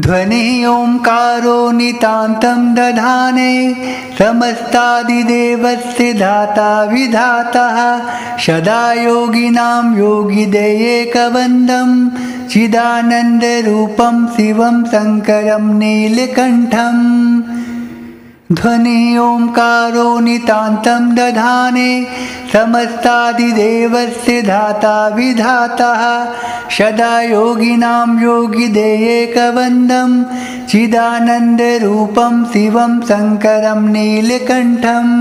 ध्वनि ओंकारो नितान्तं दधाने समस्तादिदेवस्य धाता विधातः सदा योगिनां योगिदेयैकवन्द्यं चिदानन्दरूपं शिवं शङ्करं नीलकण्ठम् ध्वनि ओंकारो नितान्तं दधाने समस्तादिदेवस्य धाता विधातः सदा योगिनां योगिदेयैकवन्द्यं चिदानन्दरूपं शिवं शङ्करं नीलकण्ठम्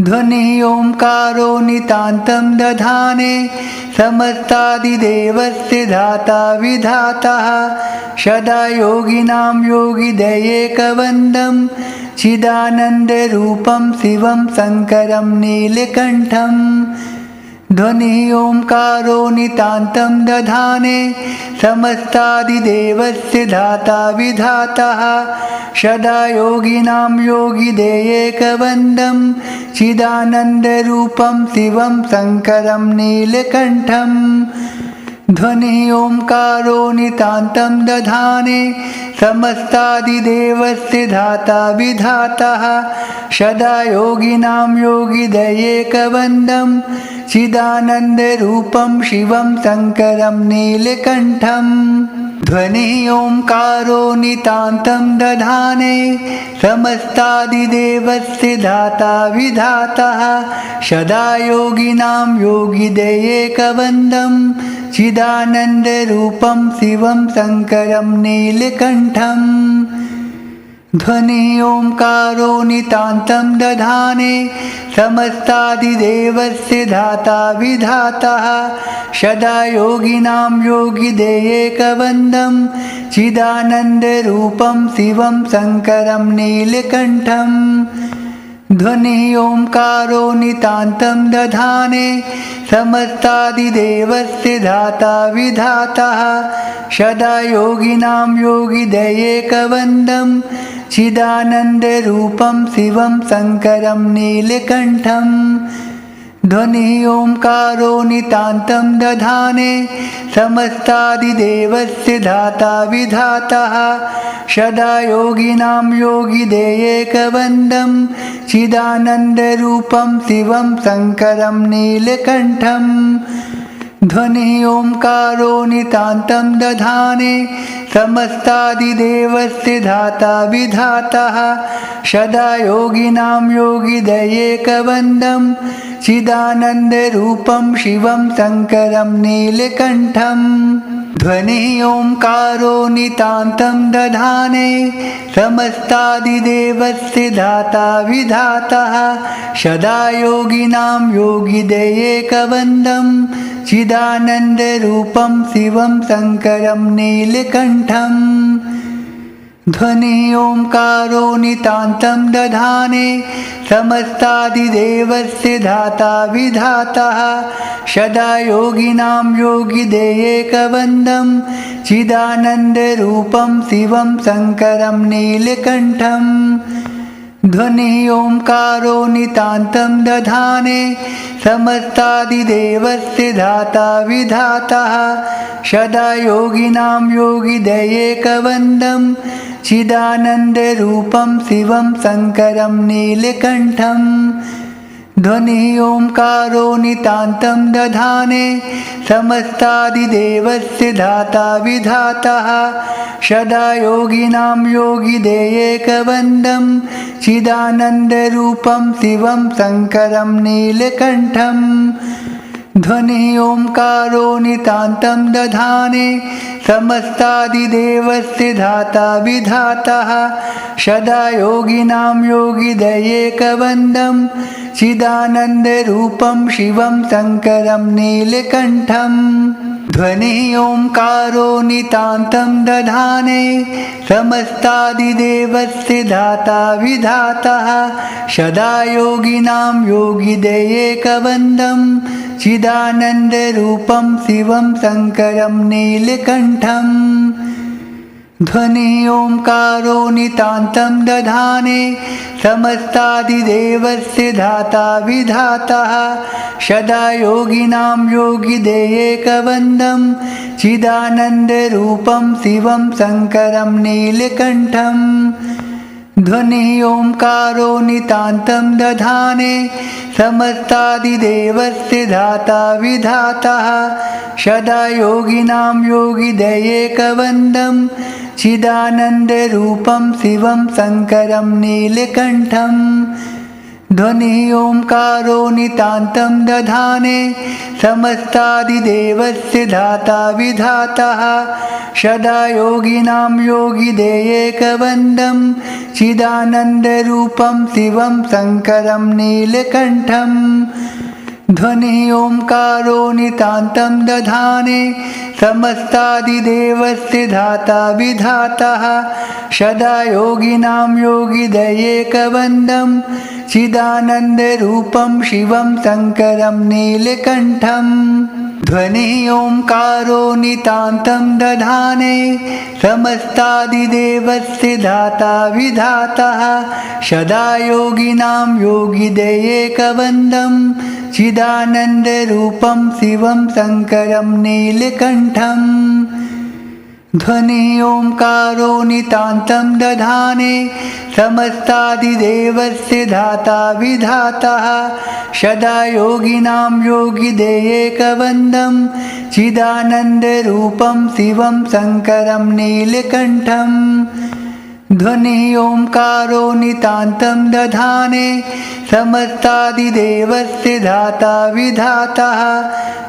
ध्वनि ओंकारो नितान्तं दधाने समस्तादिदेवस्य धाता विधातः सदा योगिनां योगिदेयैकवन्द्यं चिदानन्दरूपं शिवं शङ्करं नीलकण्ठम् ध्वनि ओंकारो नितान्तं दधाने समस्तादिदेवस्य धाता विधातः सदा योगिनां योगिदेयैकवन्द्यं चिदानन्दरूपं शिवं शङ्करं नीलकण्ठम् ध्वनि ओंकारो नितान्तं दधाने समस्तादिदेवस्य धाता विधातः सदा योगिनां योगिदेयैकवन्द्यं चिदानन्दरूपं शिवं शङ्करं नीलकण्ठम् ध्वनि ओंकारो नितान्तं दधाने समस्तादिदेवस्य धाता विधातः सदा योगिनां योगिदेयैकवन्द्यं चिदानन्दरूपं शिवं शङ्करं नीलकण्ठम् ध्वनि ओंकारो नितान्तं दधाने समस्तादिदेवस्य धाता विधातः सदा योगिनां योगिदेयैकवन्द्यं चिदानन्दरूपं शिवं शङ्करं नीलकण्ठम् ध्वनि ओंकारो नितान्तं दधाने समस्तादिदेवस्य धाता विधातः सदा योगिनां योगिदेयैकवन्द्यं चिदानन्दरूपं शिवं शङ्करं नीलकण्ठम् ध्वनि ओंकारो नितान्तं दधाने समस्तादिदेवस्य धाता विधातः सदा योगिनां योगिदेयैकवन्द्यं चिदानन्दरूपं शिवं शङ्करं नीलकण्ठम् ध्वनि ओंकारो नितान्तं दधाने समस्तादिदेवस्य धाता विधातः सदा योगिनां योगिदेयैकवन्द्यं चिदानन्दरूपं शिवं शङ्करं नीलकण्ठम् ध्वनि ओंकारो नितान्तं दधाने समस्तादिदेवस्य धाता विधातः सदा योगिनां योगिदेयैकवन्द्यं चिदानन्दरूपं शिवं शङ्करं नीलकण्ठम् ध्वनि ओंकारो नितान्तं दधाने समस्तादिदेवस्य धाता विधातः सदा योगिनां योगिदेयैकवन्द्यं चिदानन्दरूपं शिवं शङ्करं नीलकण्ठम् ध्वनि ओंकारो नितान्तं दधाने समस्तादिदेवस्य धाता विधातः सदा योगिनां योगिदेयैकवन्द्यं चिदानन्दरूपं शिवं शङ्करं नीलकण्ठम् ध्वनि ओंकारो नितान्तं दधाने समस्तादिदेवस्य धाता विधातः सदा योगिनां योगिदेयैकवन्द्यं चिदानन्दरूपं शिवं शङ्करं नीलकण्ठम् ध्वनि ओंकारो नितान्तं दधाने समस्तादिदेवस्य धाता विधातः सदा योगिनां योगिदेयैकवन्द्यं चिदानन्दरूपं शिवं शङ्करं नीलकण्ठम् ध्वनि ओंकारो नितान्तं दधाने समस्तादिदेवस्य धाता विधातः सदा योगिनां योगिदेयैकवन्द्यं चिदानन्दरूपं शिवं शङ्करं नीलकण्ठम् ध्वनि ओंकारो नितान्तं दधाने समस्तादिदेवस्य धाता विधातः सदा योगिनां योगिदेयैकवन्द्यं चिदानन्दरूपं शिवं शङ्करं नीलकण्ठम् ध्वनि ओंकारो नितान्तं दधाने समस्तादिदेवस्य धाता विधातः सदा योगिनां योगिदैकवन्द्यं चिदानन्दरूपं शिवं शङ्करं नीलकण्ठम् ध्वनि ओंकारो नितान्तं दधाने समस्तादिदेवस्य धाता विधातः सदा योगिनां योगिदैकवन्द्यं चिदानन्दरूपं शिवं शङ्करं नीलकण्ठम् ध्वनि ओंकारो नितान्तं दधाने समस्तादिदेवस्य धाता विधातः सदा योगिनां योगिदैकवन्द्यं चिदानन्दरूपं शिवं शङ्करं नीलकण्ठम् ध्वनि ओंकारो नितान्तं दधाने समस्तादिदेवस्य धाता विधातः सदा योगिनां योगिदैकवन्द्यं चिदानन्दरूपं शिवं शङ्करं नीलकण्ठम् ध्वनि ओंकारो नितान्तं दधाने समस्तादिदेवस्य धाता विधातः सदा योगिनां योगिदैकवन्द्यं चिदानन्दरूपं शिवं शङ्करं नीलकण्ठम् ध्वनि ओंकारो नितान्तं दधाने समस्तादिदेवस्य धाता विधातः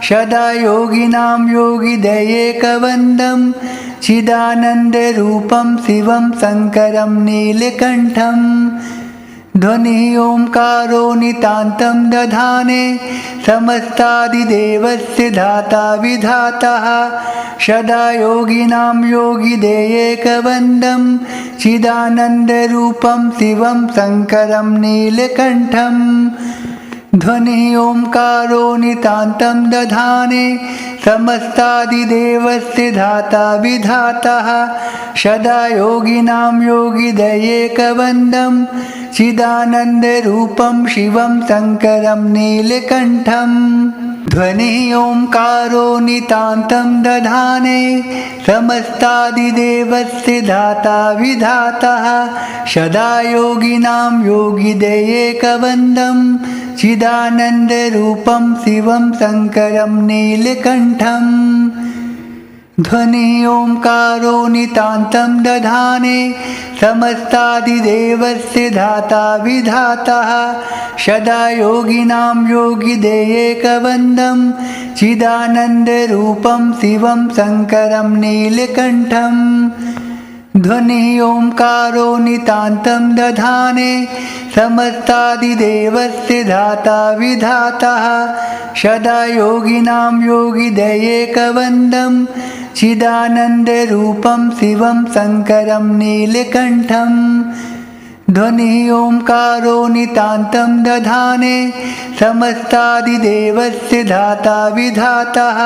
सदा योगिनां योगिदैकवन्द्यं चिदानन्दरूपं शिवं शङ्करं नीलकण्ठम् ध्वनि ओंकारो नितान्तं दधाने समस्तादिदेवस्य धाता विधातः सदा योगिनां योगिदैकवन्द्यं चिदानन्दरूपं शिवं शङ्करं नीलकण्ठम् ध्वनि ओंकारो नितान्तं दधाने समस्तादिदेवस्य धाता विधातः सदा योगिनां योगिदैकवन्द्यं चिदानन्दरूपं शिवं शङ्करं नीलकण्ठम् ध्वनि ओंकारो नितान्तं दधाने समस्तादिदेवस्य धाता विधातः सदा योगिनां योगिदैकवन्द्यं चिदानन्दरूपं शिवं शङ्करं नीलकण्ठम् ध्वनि ओंकारो नितान्तं दधाने समस्तादिदेवस्य धाता विधातः सदा योगिनां योगिदैकवन्द्यं चिदानन्दरूपं शिवं शङ्करं नीलकण्ठम् ध्वनि ओंकारो नितान्तं दधाने समस्तादिदेवस्य धाता विधातः सदा योगिनां योगिदैकवन्द्यं चिदानन्दरूपं शिवं शङ्करं नीलकण्ठम् ध्वनि ओंकारो नितान्तं दधाने समस्तादिदेवस्य धाता विधातः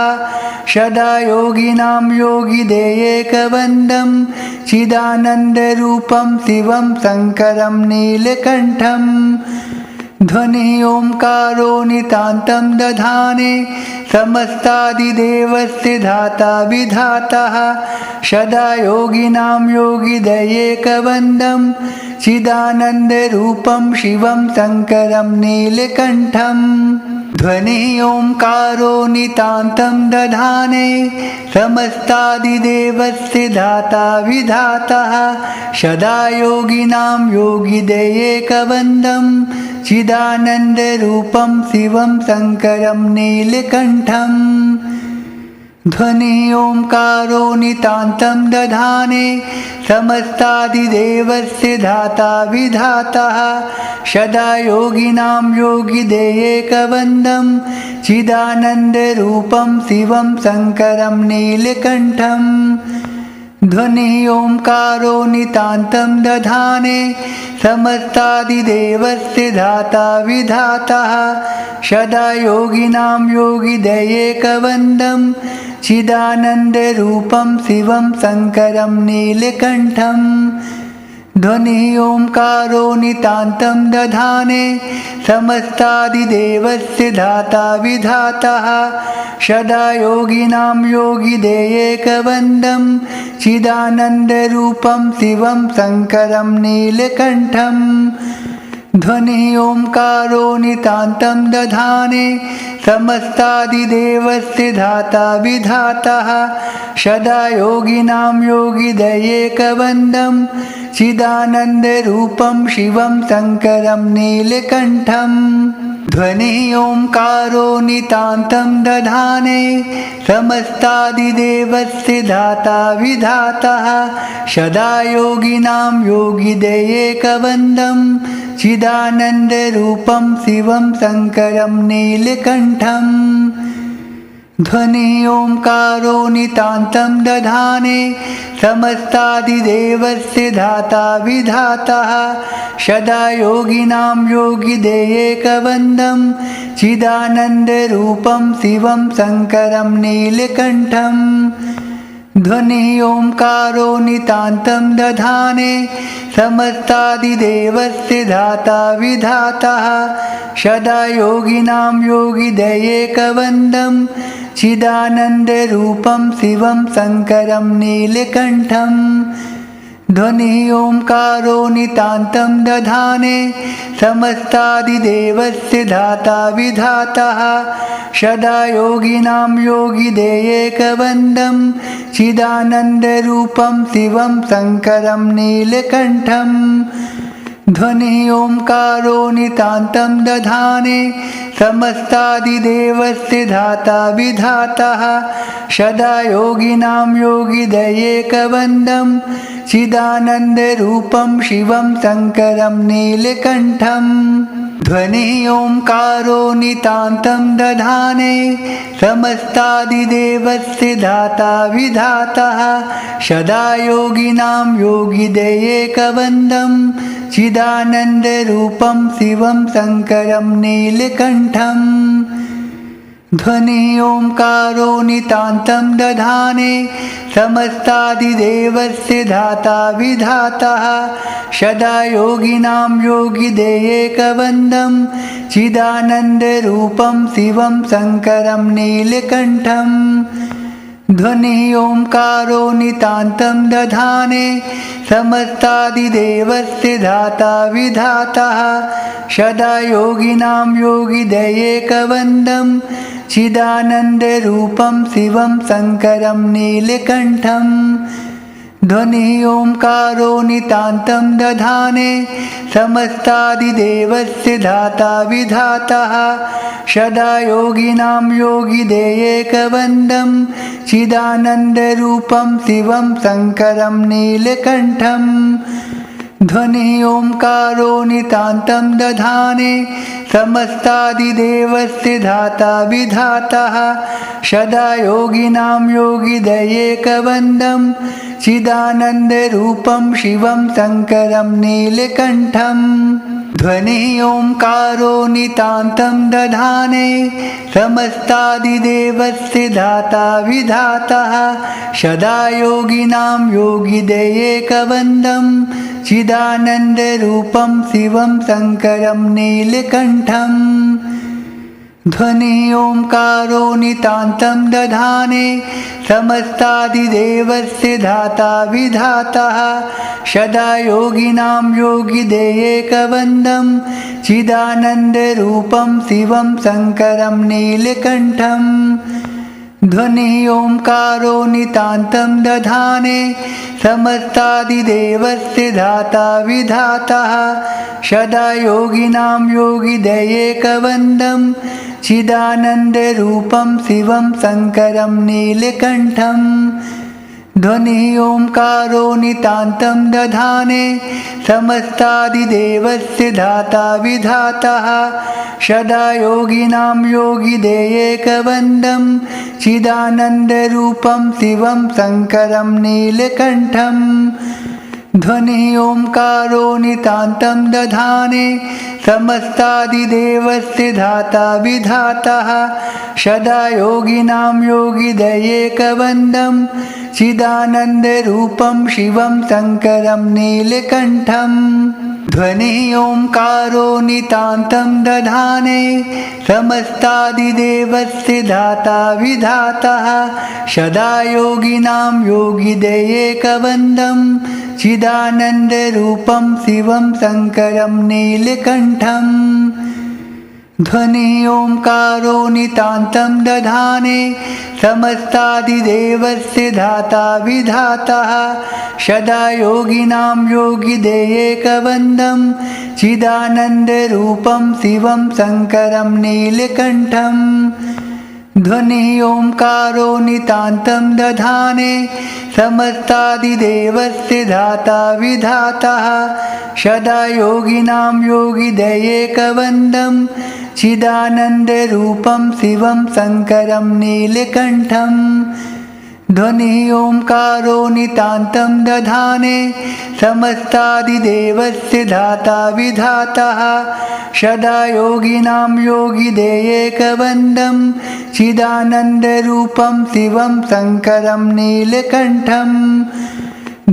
सदा योगिनां योगिदैकवन्द्यं चिदानन्दरूपं शिवं शङ्करं नीलकण्ठम् ध्वनि ओंकारो नितान्तं दधाने समस्तादिदेवस्य धाता विधातः सदा योगिनां योगिदैकवन्द्यं चिदानन्दरूपं शिवं शङ्करं नीलकण्ठम् ध्वनि ओंकारो नितान्तं दधाने समस्तादिदेवस्य धाता विधातः सदा योगिनां योगिदैकवन्द्यं चिदानन्दरूपं शिवं शङ्करं नीलकण्ठम् ध्वनि ओंकारो नितान्तं दधाने समस्तादिदेवस्य धाता विधातः सदा योगिनां योगिदैकवन्द्यं चिदानन्दरूपं शिवं शङ्करं नीलकण्ठम् ध्वनि ओंकारो नितान्तं दधाने समस्तादिदेवस्य धाता विधातः सदा योगिनां योगिदैकवन्द्यं चिदानन्दरूपं शिवं शङ्करं नीलकण्ठं ध्वनिः ओङ्कारो नितान्तं दधाने समस्तादिदेवस्य धाता विधातः सदा योगिनां योगिदेयैकवन्द्यं चिदानन्दरूपं शिवं शङ्करं नीलकण्ठं ध्वनिः ओङ्कारो नितान्तं दधाने समस्तादिदेवस्य धाता विधातः सदा योगिनां योगिदैकवन्द्यं चिदानन्दरूपं शिवं शङ्करं नीलकण्ठं ध्वनिः ओङ्कारो नितान्तं दधाने समस्तादिदेवस्य धाता विधातः सदा योगिनां योगिदैकवन्द्यं चिदानन्दरूपं शिवं शङ्करं नीलकण्ठं ध्वनिः ओङ्कारो नितान्तं दधाने समस्तादिदेवस्य धाता विधातः सदा योगिनां योगिदैकवन्द्यं चिदानन्दरूपं शिवं शङ्करं नीलकण्ठं ध्वनिः ओङ्कारो नितान्तं दधाने समस्तादिदेवस्य धाता विधातः सदा योगिनां योगिदैकवन्द्यं चिदानन्दरूपं शिवं शङ्करं नीलकण्ठं ध्वनिः ओङ्कारो नितान्तं दधाने समस्तादिदेवस्य धाता विधातः सदा योगिनां योगिदैकवन्द्यं चिदानन्दरूपं शिवं शङ्करं नीलकण्ठं ध्वनिः ओङ्कारो नितान्तं दधाने समस्तादिदेवस्य धाता विधातः सदा योगिनां योगिदैकवन्द्यं चिदानन्दरूपं शिवं शङ्करं नीलकण्ठं ध्वनिः ओङ्कारो नितान्तं दधाने समस्तादिदेवस्य धाता विधातः सदा योगिनां योगिदैकवन्द्यं चिदानन्दरूपं शिवं शङ्करं नीलकण्ठं ध्वनिः ओङ्कारो नितान्तं दधाने समस्तादिदेवस्य धाता विधातः सदा योगिनां योगिदैकवन्द्यं चिदानन्दरूपं शिवं शङ्करं नीलकण्ठं ध्वनिः ओङ्कारो नितान्तं दधाने समस्तादिदेवस्य धाता विधातः सदा योगिनां योगिदैकवन्द्यं चिदानन्दरूपं शिवं शङ्करं नीलकण्ठं ध्वनिः ओङ्कारो नितान्तं दधाने समस्तादिदेवस्य धाता विधातः सदा योगिनां योगिदैकवन्द्यं चिदानन्दरूपं शिवं शङ्करं नीलकण्ठं ध्वनिः ओङ्कारो नितान्तं दधाने समस्तादिदेवस्य धाता विधातः सदा योगिनां योगिदैकवन्द्यं चिदानन्दरूपं शिवं शङ्करं नीलकण्ठं ध्वनिः ओङ्कारो नितान्तं दधाने समस्तादिदेवस्य धाता विधातः सदा योगिनां योगिदैकवन्द्यं चिदानन्दरूपं शिवं शङ्करं नीलकण्ठं ध्वनिः ओङ्कारो नितान्तं दधाने समस्तादिदेवस्य धाता विधातः सदा योगिनां योगिदैकवन्द्यं चिदानन्दरूपं शिवं शङ्करं नीलकण्ठं ध्वनिः ओङ्कारो नितान्तं दधाने समस्तादिदेवस्य धाता विधातः सदा योगिनां योगिदैकवन्द्यं चिदानन्दरूपं शिवं शङ्करं नीलकण्ठं ध्वनिः ओङ्कारो नितान्तं दधाने समस्तादिदेवस्य धाता विधातः सदा योगिनां योगिदैकवन्द्यं चिदानन्दरूपं शिवं शङ्करं नीलकण्ठं ध्वनिः ओङ्कारो नितान्तं दधाने समस्तादिदेवस्य धाता विधातः सदा योगिनां योगिदयेकवन्द्यं चिदानन्दरूपं शिवं शङ्करं नीलकण्ठम् ध्वनिः ओंकारो नितान्तं दधाने समस्तादिदेवस्य धाता विधातः सदा योगिनां योगिदयेकवन्द्यं चिदानन्दरूपं शिवं शङ्करं नीलकण्ठम् ध्वनिः ओंकारो नितान्तं दधाने समस्तादिदेवस्य धाता विधातः सदा योगिनां योगिदयेकवन्द्यं चिदानन्दरूपं शिवं शङ्करं नीलकण्ठम् ध्वनिः ओंकारो नितान्तं दधाने समस्तादिदेवस्य धाता विधातः सदा योगिनां योगिदयेकवन्द्यं चिदानन्दरूपं शिवं शङ्करं नीलकण्ठम् ध्वनिः ओंकारो नितान्तं दधाने समस्तादिदेवस्य धाता विधातः सदा योगिनां योगिदयेकवन्द्यं चिदानन्दरूपं शिवं शङ्करं नीलकण्ठम्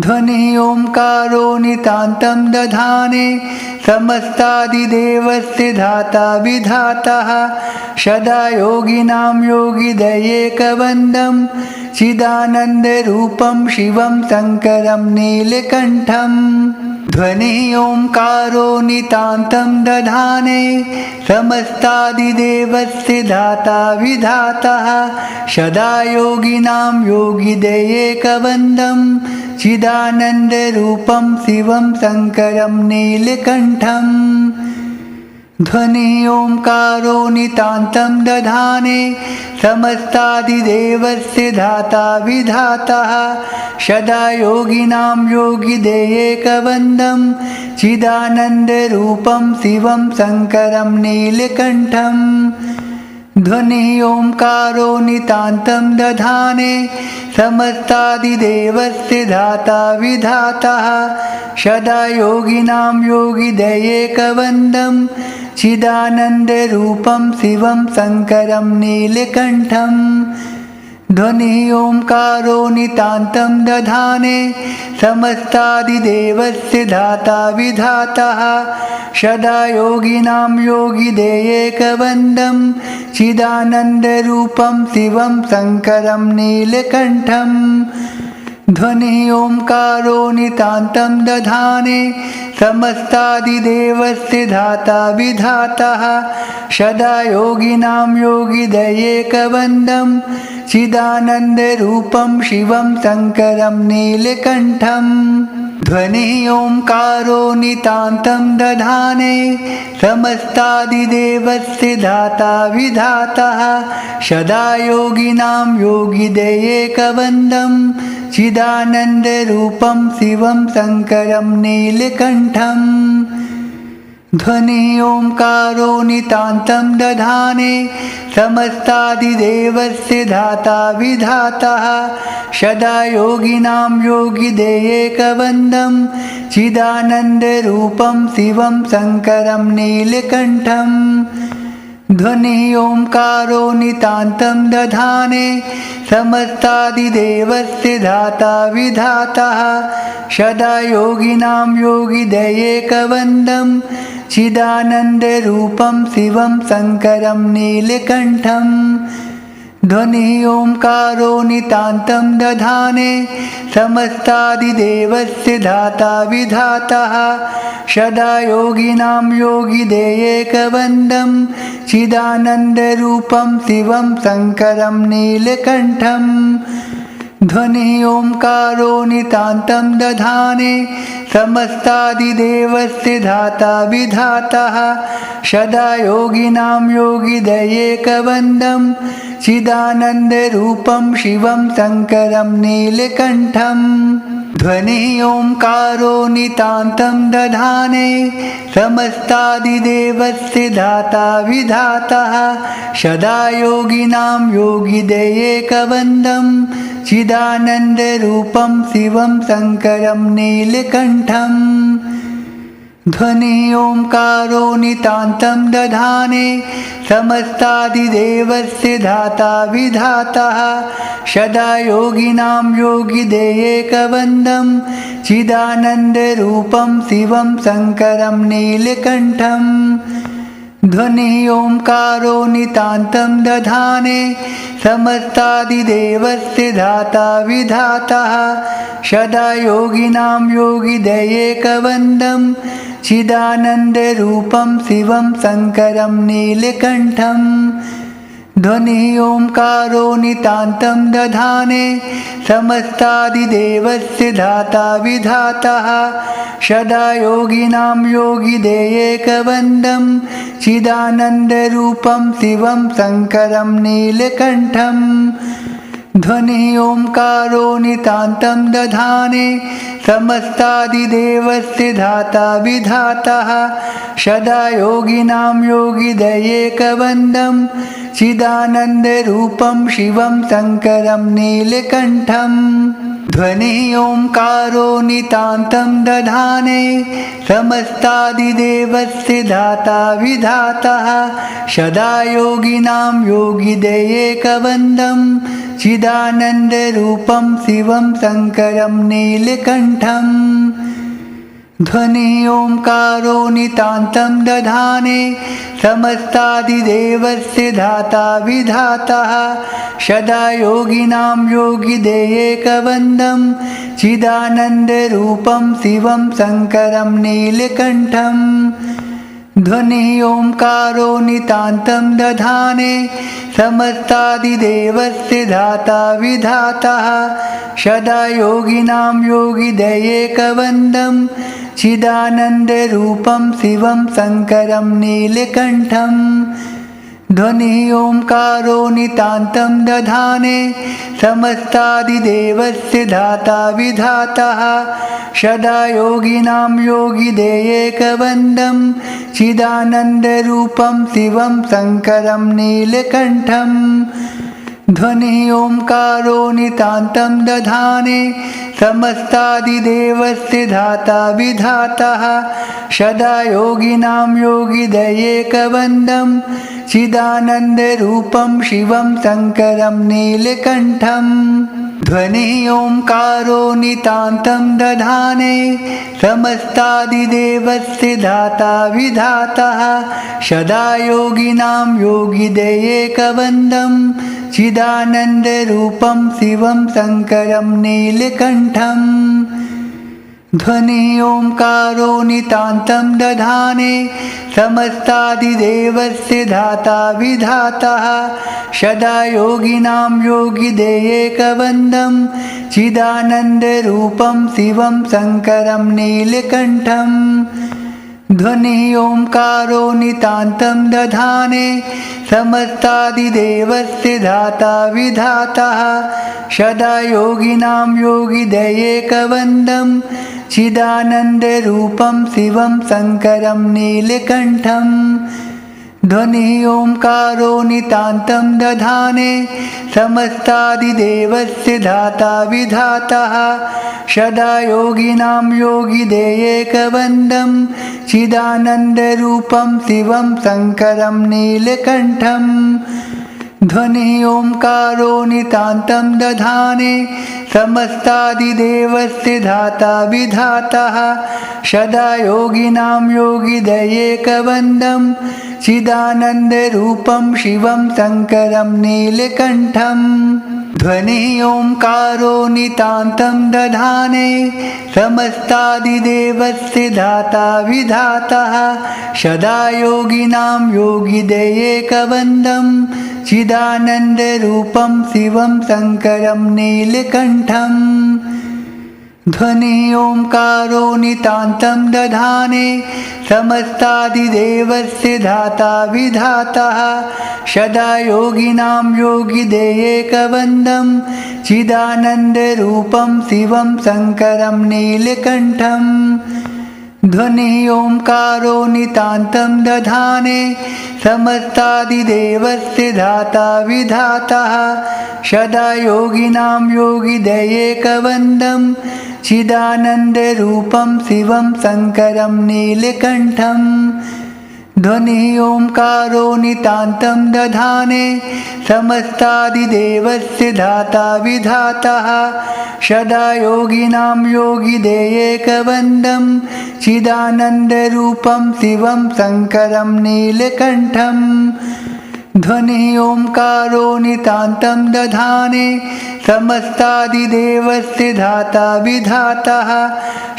ध्वनिः ओंकारो नितान्तं दधाने समस्तादिदेवस्य धाता विधातः सदा योगिनां योगिदयेकवन्द्यं चिदानन्दरूपं शिवं शङ्करं नीलकण्ठम् ध्वनिः ओंकारो नितान्तं दधाने समस्तादिदेवस्य धाता विधातः सदा योगिनां योगिदयेकवन्द्यं चिदानन्दरूपं शिवं शङ्करं नीलकण्ठम् ध्वनिः ओंकारो नितान्तं दधाने समस्तादिदेवस्य धाता विधातः सदा योगिनां योगिदयेकवन्द्यं चिदानन्दरूपं शिवं शङ्करं नीलकण्ठम् ध्वनिः ओंकारो नितान्तं दधाने समस्तादिदेवस्य धाता विधातः सदा योगिनां योगिदयेकवन्द्यं चिदानन्दरूपं शिवं शङ्करं नीलकण्ठम् ध्वनिः ओंकारो नितान्तं दधाने समस्तादिदेवस्य धाता विधातः सदा योगिनां योगिदयेकवन्द्यं चिदानन्दरूपं शिवं शङ्करं नीलकण्ठम् ध्वनिः ओंकारो नितान्तं दधाने समस्तादिदेवस्य धाता विधातः सदा योगिनां योगिदयेकवन्द्यं चिदानन्दरूपं शिवं शङ्करं नीलकण्ठम् ध्वनिः ओंकारो नितान्तं दधाने समस्तादिदेवस्य धाता विधातः सदा योगिनां योगिदयेकवन्द्यं चिदानन्दरूपं शिवं शङ्करं नीलकण्ठम् ध्वनिः ओंकारो नितान्तं दधाने समस्तादिदेवस्य धाता विधातः सदा योगिनां योगिदयेकवन्द्यं चिदानन्दरूपं शिवं शङ्करं नीलकण्ठम् ध्वनिः ओंकारो नितान्तं दधाने समस्तादिदेवस्य धाता विधातः सदा योगिनां योगिदयेकवन्द्यं चिदानन्दरूपं शिवं शङ्करं नीलकण्ठम् ध्वनिः ओंकारो नितान्तं दधाने समस्तादिदेवस्य धाता विधातः सदा योगिनां योगिदयेकवन्द्यं चिदानन्दरूपं शिवं शङ्करं नीलकण्ठम् ध्वनिः ओंकारो नितान्तं दधाने समस्तादिदेवस्य धाता विधातः सदा योगिनां योगिदयेकवन्द्यं चिदानन्दरूपं शिवं शङ्करं नीलकण्ठम् ध्वनिः ओंकारो नितान्तं दधाने समस्तादिदेवस्य धाता विधातः सदा योगिनां योगिदयेकवन्द्यं चिदानन्दरूपं शिवं शङ्करं नीलकण्ठम् ध्वनि ओंकारो नितान्तं दधाने समस्तादिदेवस्य धाता विधातः सदा योगिनां योगिदेयैकवन्द्यं चिदानन्दरूपं शिवं शङ्करं नीलकण्ठम् ध्वनि ओंकारो नितान्तं दधाने समस्तादिदेवस्य धाता विधातः सदा योगिनां योगिदैकवन्द्यं चिदानन्दरूपं शिवं शङ्करं नीलकण्ठम् ध्वनि ओंकारो नितान्तं दधाने समस्तादिदेवस्य धाता विधातः सदा योगिनां योगिदैकवन्द्यं चिदानन्दरूपं शिवं शङ्करं नीलकण्ठम् ध्वनि ओंकारो नितान्तं दधाने समस्तादिदेवस्य धाता विधातः सदा योगिनां योगिदैकवन्द्यं चिदानन्दरूपं शिवं शङ्करं नीलकण्ठम् ध्वनि ओंकारो नितान्तं दधाने समस्तादिदेवस्य धाता विधातः सदा योगिनां योगिदैकवन्द्यं चिदानन्दरूपं शिवं शङ्करं नीलकण्ठम् ध्वनि ओंकारो नितान्तं दधाने समस्तादिदेवस्य धाता विधातः सदा योगिनां योगिदैकवन्द्यं चिदानन्दरूपं शिवं शङ्करं नीलकण्ठम् ध्वनि ओंकारो नितान्तं दधाने समस्तादिदेवस्य धाता विधातः सदा योगिनां योगिदैकवन्द्यं चिदानन्दरूपं शिवं शङ्करं नीलकण्ठम् ध्वनि ओंकारो नितान्तं दधाने समस्तादिदेवस्य धाता विधातः सदा योगिनां योगिदैकवन्द्यं चिदानन्दरूपं शिवं शङ्करं नीलकण्ठम् ध्वनि ओंकारो नितान्तं दधाने समस्तादिदेवस्य धाता विधातः सदा योगिनां योगिदैकवन्द्यं चिदानन्दरूपं शिवं शङ्करं नीलकण्ठम् ध्वनि ओंकारो नितान्तं दधाने समस्तादिदेवस्य धाता विधातः सदा योगिनां योगिदैकवन्द्यं चिदानन्दरूपं शिवं शङ्करं नीलकण्ठम् ध्वनि ओंकारो नितान्तं दधाने समस्तादिदेवस्य धाता विधातः सदा योगिनां योगिदैकवन्द्यं चिदानन्दरूपं शिवं शङ्करं नीलकण्ठम् ध्वनि ओंकारो नितान्तं दधाने समस्तादिदेवस्य धाता विधातः सदा योगिनां योगिदैकवन्द्यं चिदानन्दरूपं शिवं शङ्करं नीलकण्ठम् ध्वनि ओंकारो नितान्तं दधाने समस्तादिदेवस्य धाता विधातः सदा योगिनां योगिदैकवन्द्यं चिदानन्दरूपं शिवं शङ्करं नीलकण्ठम् ध्वनि ओंकारो नितान्तं दधाने समस्तादिदेवस्य धाता विधातः सदा योगिनां योगिदैकवन्द्यं चिदानन्दरूपं शिवं शङ्करं नीलकण्ठम् ध्वनि ओंकारो नितान्तं दधाने समस्तादिदेवस्य धाता विधातः सदा योगिनां योगिदैकवन्द्यं चिदानन्दरूपं शिवं शङ्करं नीलकण्ठम् ध्वनि ओंकारो नितान्तं दधाने समस्तादिदेवस्य धाता विधातः सदा योगिनां योगिदैकवन्द्यं चिदानन्दरूपं शिवं शङ्करं नीलकण्ठम् ध्वनि ओंकारो नितान्तं दधाने समस्तादिदेवस्य धाता विधातः सदा योगिनां योगिदैकवन्द्यं चिदानन्दरूपं शिवं शङ्करं नीलकण्ठम् ध्वनिः ओंकारो नितान्तं दधाने समस्तादिदेवस्य धाता विधातः सदा योगिनां योगिदैकवन्द्यं चिदानन्दरूपं शिवं शङ्करं नीलकण्ठम् ध्वनिः ओंकारो नितान्तं दधाने समस्तादिदेवस्य धाता विधातः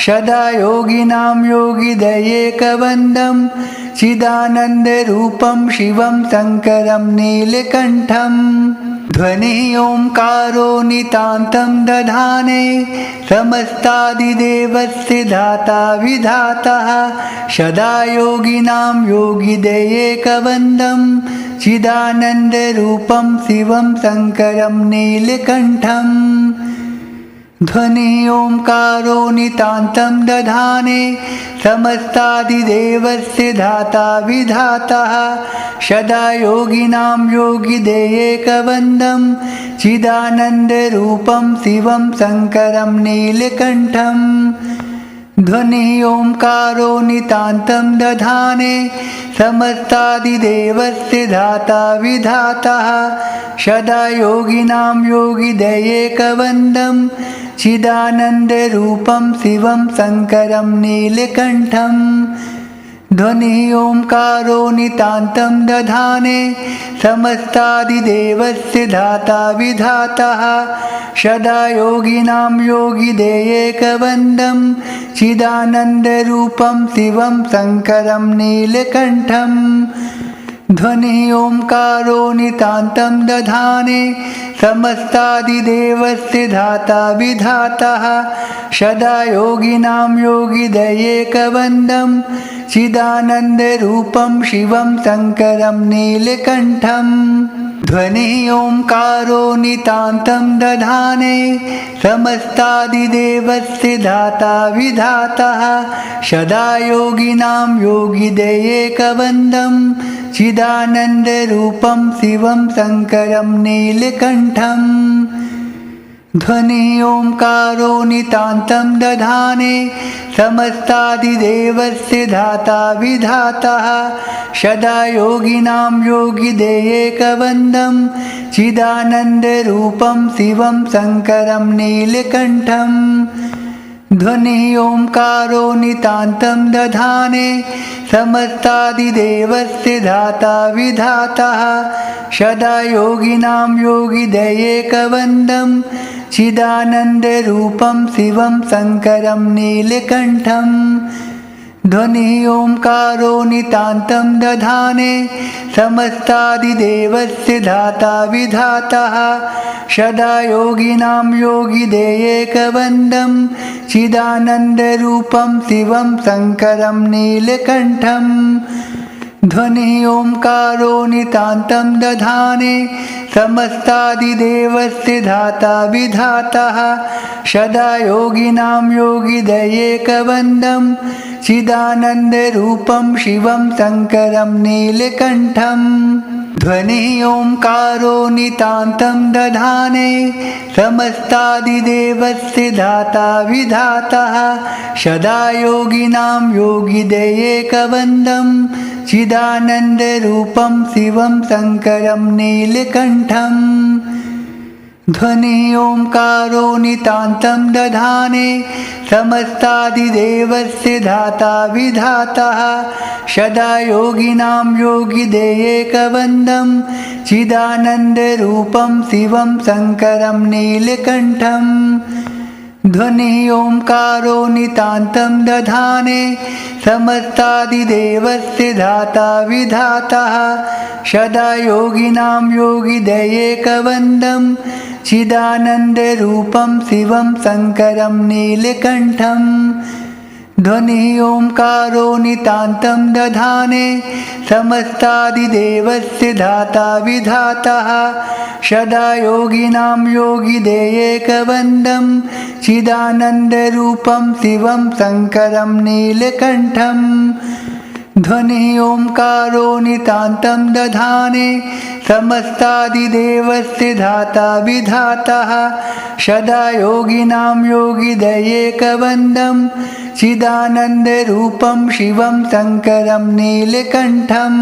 सदा योगिनां योगिदैकवन्द्यं चिदानन्दरूपं शिवं शङ्करं नीलकण्ठम् ध्वनिः ओंकारो नितान्तं दधाने समस्तादिदेवस्य धाता विधातः सदा योगिनां योगिदैकवन्द्यं चिदानन्दरूपं शिवं शङ्करं नीलकण्ठम् ध्वनिः ओंकारो नितान्तं दधाने समस्तादिदेवस्य धाता विधातः सदा योगिनां योगिदैकवन्द्यं चिदानन्दरूपं शिवं शङ्करं नीलकण्ठम् ध्वनिः ओंकारो नितान्तं दधाने समस्तादिदेवस्य धाता विधातः सदा योगिनां योगिदैकवन्द्यं चिदानन्दरूपं शिवं शङ्करं नीलकण्ठम् ध्वनिः ओंकारो नितान्तं दधाने समस्तादिदेवस्य धाता विधातः सदा योगिनां योगिदैकवन्द्यं चिदानन्दरूपं शिवं शङ्करं नीलकण्ठम् ध्वनिः ओंकारो नितान्तं दधाने समस्तादिदेवस्य धाता विधातः सदा योगिनां योगिदैकवन्द्यं चिदानन्दरूपं शिवं शङ्करं नीलकण्ठम् ध्वनिः ओंकारो नितान्तं दधाने समस्तादिदेवस्य धाता विधातः सदा योगिनां योगिदैकवन्द्यं चिदानन्दरूपं शिवं शङ्करं नीलकण्ठम् ध्वनिः ओंकारो नितान्तं दधाने समस्तादिदेवस्य धाता विधातः सदा योगिनां योगिदैकवन्द्यं चिदानन्दरूपं शिवं शङ्करं नीलकण्ठम् ध्वनिः ओंकारो नितान्तं दधाने समस्तादिदेवस्य धाता विधातः सदा योगिनां योगिदैकवन्द्यं चिदानन्दरूपं शिवं शङ्करं नीलकण्ठम् ध्वनिः ओंकारो नितान्तं दधाने समस्तादिदेवस्य धाता विधातः सदा योगिनां योगिदैकवन्द्यं चिदानन्दरूपं शिवं शङ्करं नीलकण्ठम् ध्वनिः ओंकारो नितान्तं दधाने समस्तादिदेवस्य धाता विधातः सदा योगिनां योगिदैकवन्द्यं चिदानन्दरूपं शिवं शङ्करं नीलकण्ठम् ध्वनिः ओंकारो नितान्तं दधाने समस्तादिदेवस्य धाता विधातः सदा योगिनां योगिदैकवन्द्यं चिदानन्दरूपं शिवं शङ्करं नीलकण्ठम् ध्वनिः ओंकारो नितान्तं दधाने समस्तादिदेवस्य धाता विधातः सदा योगिनां योगिदैकवन्द्यं चिदानन्दरूपं शिवं शङ्करं नीलकण्ठम् ध्वनिः ओंकारो नितान्तं दधाने समस्तादिदेवस्य धाता विधातः सदा योगिनां योगिदैकवन्द्यं चिदानन्दरूपं शिवं शङ्करं नीलकण्ठम् ध्वनिः ओंकारो नितान्तं दधाने समस्तादिदेवस्य धाता विधातः सदा योगिनां योगिदैकवन्द्यं चिदानन्दरूपं शिवं शङ्करं नीलकण्ठम् ध्वनिः ओंकारो नितान्तं दधाने समस्तादिदेवस्य धाता विधातः सदा योगिनां योगिदयेकवन्द्यं चिदानन्दरूपं शिवं शङ्करं नीलकण्ठम्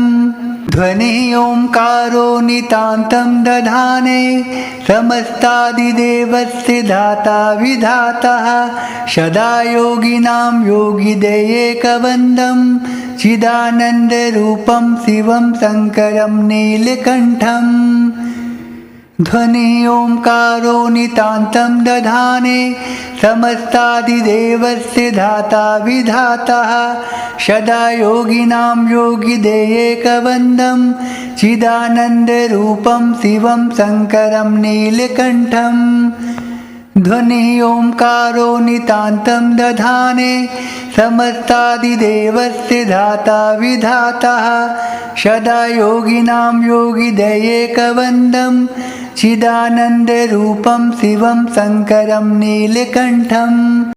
ध्वनिः ओंकारो नितान्तं दधाने समस्तादिदेवस्य धाता विधातः सदा योगिनां योगिदयेकवन्द्यं चिदानन्दरूपं शिवं शङ्करं नीलकण्ठम् ध्वनिः ओंकारो नितान्तं दधाने समस्तादिदेवस्य धाता विधातः सदा योगिनां योगिदयेकवन्द्यं चिदानन्दरूपं शिवं शङ्करं नीलकण्ठम् ध्वनिः ओंकारो नितान्तं दधाने समस्तादिदेवस्य धाता विधातः सदा योगिनां योगिदयेकवन्द्यं चिदानन्दरूपं शिवं शङ्करं नीलकण्ठम्